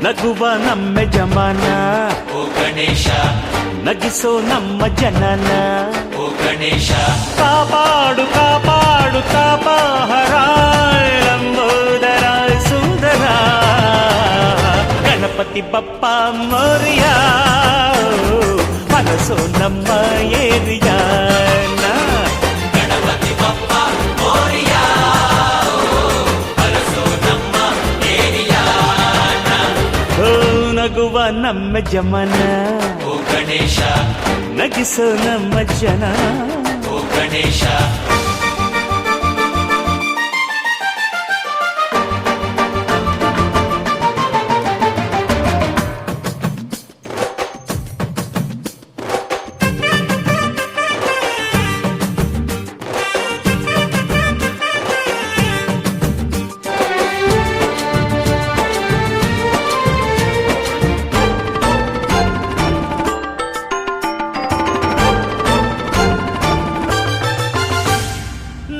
ನಗುವ ನಮ್ಮ ಜಮಾನ ಓ ಗಣೇಶ ನಗಿಸೋ ನಮ್ಮ ಜನನ ಓ ಗಣೇಶ ಕಾಪಾಡು ಕಾಪಾಡು ತಾಪಹರ ಲಂಬೋದರ ಸುಂದರ ಗಣಪತಿ ಬಪ್ಪ ಮೋರಿಯ ಮನಸೋ ನಮ್ಮ ಏರಿಯಾನ ಗಣಪತಿ ಬಪ್ಪ ಮೋರಿಯ ಅರಸೋ ನಮ್ಮ ಏರಿಯಾನ ಓ ನಗುವ ನಮ್ಮ ಜಮನ ಓ ಗಣೇಶ ನಗಿಸೋ ನಮ್ಮ ಜನ ಓ ಗಣೇಶ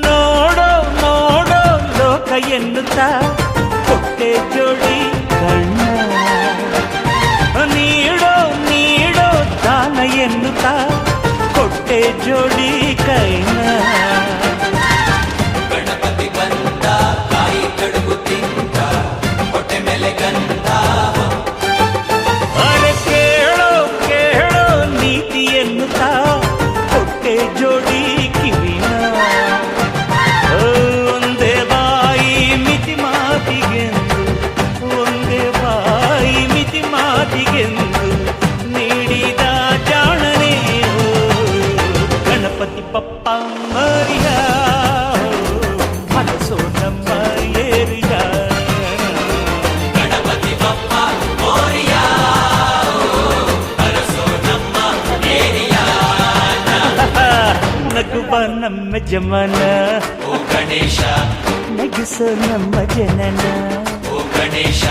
ನೋಡೋ ನೋಡೋ ಲೋಕ ಎನ್ನುತ್ತಾ ಕೊಟ್ಟೆ ಜೋಡಿ ಕಣ್ಣ ನೀಡೋ ನೀಡೋ ದಾನ ಎನ್ನುತ್ತಾ ಕೊಟ್ಟೆ ಜೋಡಿ ಕೈನ ಗಣಪತಿ ಬಂದ ಕಾಯಿ ಕಡುಬು ತಿಂದ ಹೊಟ್ಟೆ ಮೇಲೆ ಗಂಧ ಅರೆ ಕೇಳೋ ಕೇಳೋ ನೀತಿ ಎನ್ನುತ್ತಾ ಕೊಟ್ಟೆ ಜೋಡಿ ಕಿವಿನ ಒಂದೇ ಬಾಯಿ ಮಿತಿ ಮಾತಿಗೆಂದು ಒಂದೇ ಬಾಯಿ ಮಿತಿ ಮಾತಿಗೆಂದು ನೀಡಿದ ಜಾಣನೆ ಗಣಪತಿ ಬಪ್ಪ ಮರಿಯ ಮನಸೋ ನಮ್ಮ ಏರಿಯ ಗಣಪತಿ ಬಪ್ಪ ಮೋರಿಯ ಅರಸೋ ನಮ್ಮ ಏರಿಯಾನ ನಗುವ ನಮ್ಮ ಜಮನ ಓ ಗಣೇಶ ನಗಿಸೋ ನಮ್ಮ ಜನನ ಓ ಗಣೇಶ